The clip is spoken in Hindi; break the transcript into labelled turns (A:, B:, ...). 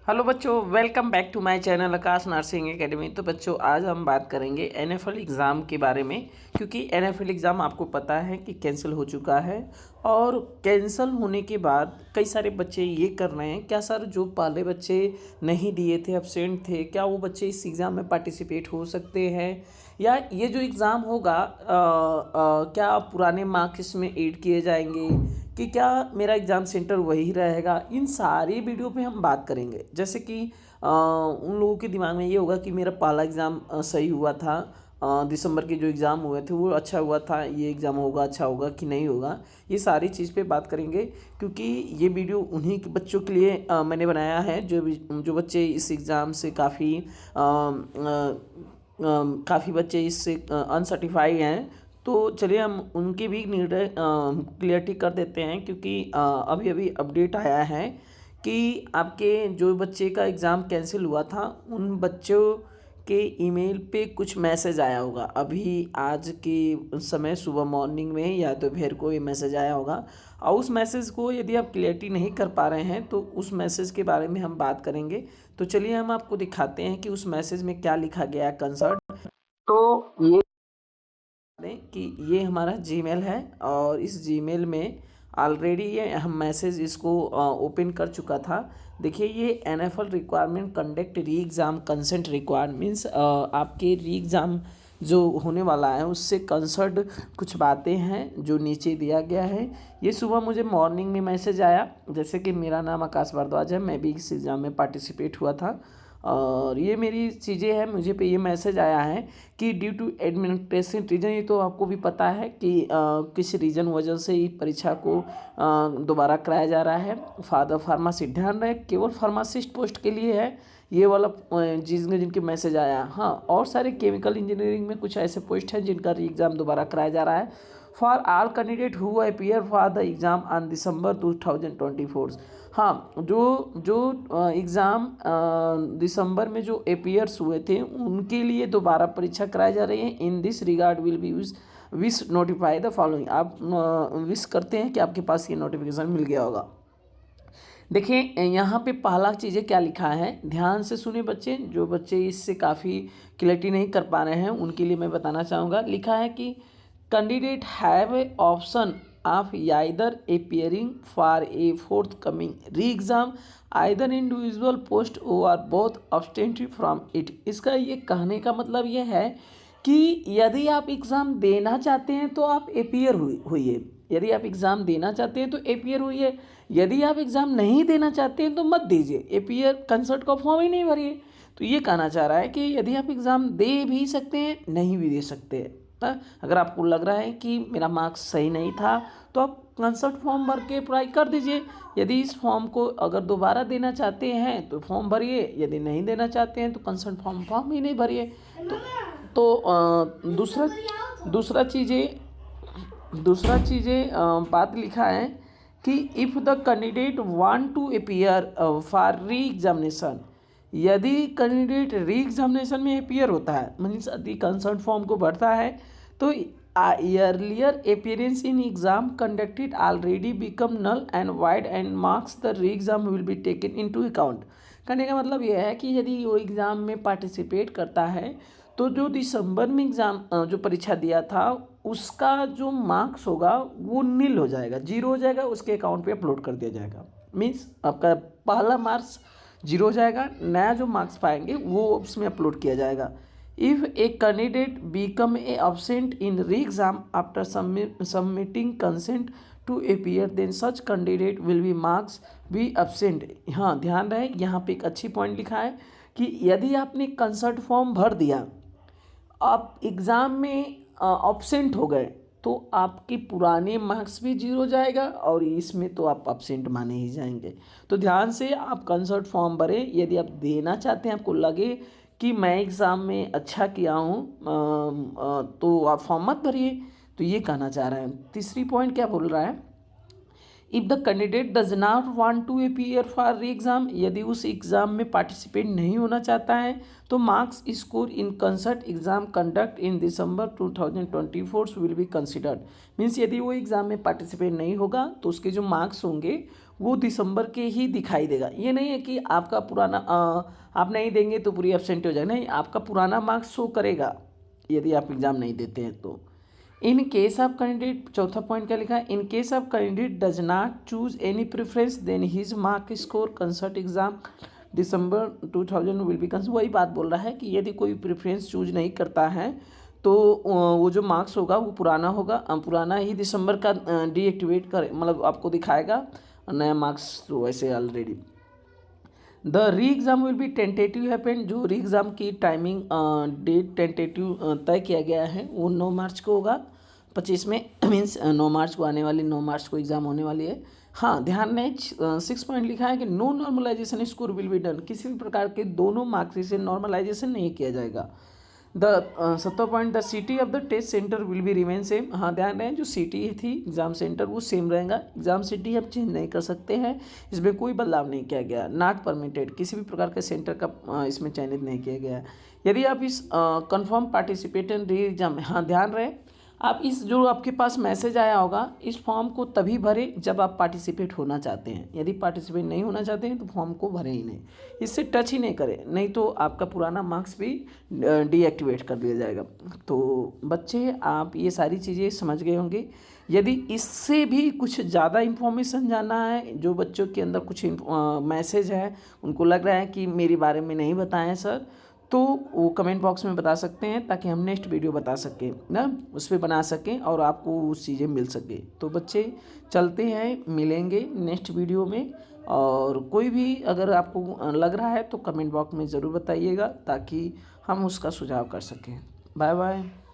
A: हेलो बच्चों, welcome back to my channel Aakash nursing academy. तो बच्चों, आज हम बात करेंगे एनएफएल एग्ज़ाम के बारे में, क्योंकि एनएफएल एग्ज़ाम आपको पता है कि कैंसिल हो चुका है। और कैंसिल होने के बाद कई सारे बच्चे ये कर रहे हैं, क्या सर जो पहले बच्चे नहीं दिए थे, एब्सेंट थे, क्या वो बच्चे इस एग्ज़ाम में पार्टिसिपेट हो सकते हैं, या ये जो एग्ज़ाम होगा क्या पुराने मार्क्स इसमें ऐड किए जाएंगे, कि क्या मेरा एग्ज़ाम सेंटर वही रहेगा। इन सारी वीडियो पे हम बात करेंगे। जैसे कि उन लोगों के दिमाग में ये होगा कि मेरा पहला एग्ज़ाम सही हुआ था, दिसंबर के जो एग्ज़ाम हुए थे वो अच्छा हुआ था, ये एग्ज़ाम होगा अच्छा होगा कि नहीं होगा। ये सारी चीज़ पे बात करेंगे, क्योंकि ये वीडियो उन्हीं के बच्चों के लिए मैंने बनाया है जो बच्चे इस एग्ज़ाम से काफ़ी बच्चे इससे अनसर्टिफाइड हैं। तो चलिए हम उनके भी निर्णय क्लियरिटी कर देते हैं, क्योंकि अभी अभी अपडेट आया है कि आपके जो बच्चे का एग्ज़ाम कैंसिल हुआ था उन बच्चों के ईमेल पे कुछ मैसेज आया होगा। अभी आज के समय सुबह मॉर्निंग में या दोपहर को ये मैसेज आया होगा, और उस मैसेज को यदि आप क्लियरिटी नहीं कर पा रहे हैं तो उस मैसेज के बारे में हम बात करेंगे। तो चलिए हम आपको दिखाते हैं कि उस मैसेज में क्या लिखा गया है कंसर्न। तो ये दें कि ये हमारा जीमेल है, और इस जीमेल में ऑलरेडी ये हम मैसेज इसको ओपन कर चुका था। देखिए, ये एनएफएल रिक्वायरमेंट कंडक्ट री एग्ज़ाम कंसेंट रिक्वायर्ड मीन्स आपके री एग्ज़ाम जो होने वाला है उससे कंसर्ट कुछ बातें हैं जो नीचे दिया गया है। ये सुबह मुझे मॉर्निंग में मैसेज आया। जैसे कि मेरा नाम आकाश भारद्वाज है, मैं भी इस एग्ज़ाम में पार्टिसिपेट हुआ था, और ये मेरी चीज़ें हैं। मुझे पे ये मैसेज आया है कि ड्यू टू एडमिनिस्ट्रेशन रीजन, ये तो आपको भी पता है कि किस रीजन वजह से ये परीक्षा को दोबारा कराया जा रहा है। फादर फार्मासिस्ट, ध्यान रहे केवल फार्मासिस्ट पोस्ट के लिए है ये वाला जिनके मैसेज आया। हाँ, और सारे केमिकल इंजीनियरिंग में कुछ ऐसे पोस्ट हैं जिनका री एग्ज़ाम दोबारा कराया जा रहा है। For all candidate who appear for the exam on December 2024। हाँ, जो एग्ज़ाम दिसंबर में जो अपीयर्स हुए थे उनके लिए दोबारा परीक्षा कराई जा रही है। In this regard will be wish notify the following. आप विश करते हैं कि आपके पास ये नोटिफिकेशन मिल गया होगा। देखिए, यहाँ पे पहला चीज़ें क्या लिखा है, ध्यान से सुने बच्चे। जो बच्चे इससे काफ़ी क्लैरिटी नहीं कर पा रहे हैं उनके लिए मैं बताना चाहूँगा। लिखा है कि candidate have A option of either appearing for a fourth coming री एग्ज़ाम आइदर इंडिविजुअल पोस्ट और बोथ abstaining फ्रॉम इट। इसका ये कहने का मतलब ये है कि यदि आप एग्ज़ाम देना चाहते हैं तो आप अपीयर हुइए। यदि आप एग्ज़ाम देना चाहते हैं तो अपीयर हुइए। यदि आप एग्ज़ाम नहीं देना चाहते हैं तो मत दीजिए, अपीयर कंसर्ट का फॉर्म ही नहीं भरिए। तो ये कहना चाह रहा है कि यदि आप एग्ज़ाम दे भी सकते हैं, नहीं भी दे सकते हैं। अगर आपको लग रहा है कि मेरा मार्क्स सही नहीं था तो आप कंसर्ट फॉर्म भर के अप्लाई कर दीजिए। यदि इस फॉर्म को अगर दोबारा देना चाहते हैं तो फॉर्म भरिए, यदि नहीं देना चाहते हैं तो कंसर्ट फॉर्म ही नहीं भरिए। तो दूसरा चीज़ें बात लिखा है कि if the candidate want to appear for re examination, यदि कैंडिडेट री एग्जामिनेशन में अपीयर होता है मीन्स यदि कंसर्ट फॉर्म को भरता है तो earlier appearance in exam conducted already become null and void and marks the re-exam will be taken into account। कहने का मतलब यह है कि यदि वो एग्ज़ाम में पार्टिसिपेट करता है तो जो दिसंबर में एग्ज़ाम जो परीक्षा दिया था उसका जो मार्क्स होगा वो नील हो जाएगा, जीरो हो जाएगा, उसके अकाउंट पे अपलोड कर दिया जाएगा। मीन्स आपका पहला मार्क्स जीरो हो जाएगा, नया जो मार्क्स पाएंगे वो उसमें अपलोड किया जाएगा। If a candidate become a absent in re-exam after submitting consent to appear, then such candidate will be marks be absent। हाँ, ध्यान रहे यहाँ पे एक अच्छी पॉइंट लिखा है कि यदि आपने कंसर्ट फॉर्म भर दिया, आप एग्ज़ाम में अब्सेंट हो गए तो आपके पुराने मार्क्स भी जीरो हो जाएगा और इसमें तो आप अब्सेंट माने ही जाएंगे। तो ध्यान से आप कंसर्ट फॉर्म भरें। यदि आप देना चाहते हैं, आपको लगे कि मैं एग्ज़ाम में अच्छा किया हूँ तो आप फॉर्म मत भरिए। तो ये कहना चाह रहे हैं। तीसरी पॉइंट क्या बोल रहा है, if the candidate does not want to appear for re exam, यदि उस एग्ज़ाम में पार्टिसिपेट नहीं होना चाहता है तो marks score in concert exam conduct in December 2024 will be considered. Means यदि वो एग्ज़ाम में पार्टिसिपेट नहीं होगा तो उसके जो मार्क्स होंगे वो दिसंबर के ही दिखाई देगा। ये नहीं है कि आपका पुराना आप नहीं देंगे तो पूरी एब्सेंट हो जाएगा, नहीं, आपका पुराना मार्क्स शो करेगा यदि आप एग्ज़ाम नहीं देते हैं तो। इन केस ऑफ कैंडिडेट, चौथा पॉइंट क्या लिखा है, in case of candidate does not choose any preference then his mark score concerned exam December 2000 will be consider. वही बात बोल रहा है कि यदि कोई प्रेफरेंस चूज नहीं करता है तो वो जो मार्क्स होगा वो पुराना होगा, पुराना ही दिसंबर का डीएक्टिवेट कर, मतलब आपको दिखाएगा, नया मार्क्स तो वैसे ऑलरेडी। द री exam will be tentative happen, जो री एग्ज़ाम की टाइमिंग डेट टेंटेटिव तय किया गया है वो 9 मार्च को होगा 25 में मीन्स 9 मार्च को आने वाली, 9 मार्च को एग्ज़ाम होने वाली है। हाँ, ध्यान में 6 पॉइंट लिखा है कि no normalisation score will be done, किसी भी प्रकार के दोनों मार्क्स से नॉर्मलाइजेशन नहीं किया जाएगा। द 7वां point, the city of the test centre will be remain same. हाँ, ध्यान रहे जो सिटी थी एग्जाम सेंटर वो सेम रहेगा, एग्जाम सिटी आप चेंज नहीं कर सकते हैं, इसमें कोई बदलाव नहीं किया गया। नॉट परमिटेड, किसी भी प्रकार के सेंटर का इसमें चयनित नहीं किया गया। यदि आप इस कन्फर्म पार्टिसिपेट इन री एग्जाम, हाँ ध्यान रहे आप इस जो आपके पास मैसेज आया होगा इस फॉर्म को तभी भरें जब आप पार्टिसिपेट होना चाहते हैं, यदि पार्टिसिपेट नहीं होना चाहते हैं तो फॉर्म को भरें ही नहीं, इससे टच ही नहीं करें, नहीं तो आपका पुराना मार्क्स भी डीएक्टिवेट कर दिया जाएगा। तो बच्चे आप ये सारी चीज़ें समझ गए होंगे। यदि इससे भी कुछ ज़्यादा इन्फॉर्मेशन जानना है, जो बच्चों के अंदर कुछ मैसेज है उनको लग रहा है कि मेरे बारे में नहीं बताएं सर, तो वो कमेंट बॉक्स में बता सकते हैं ताकि हम नेक्स्ट वीडियो बता सकें ना, उस पर बना सकें और आपको वो चीज़ें मिल सके। तो बच्चे चलते हैं, मिलेंगे नेक्स्ट वीडियो में, और कोई भी अगर आपको लग रहा है तो कमेंट बॉक्स में ज़रूर बताइएगा ताकि हम उसका सुझाव कर सकें। Bye bye.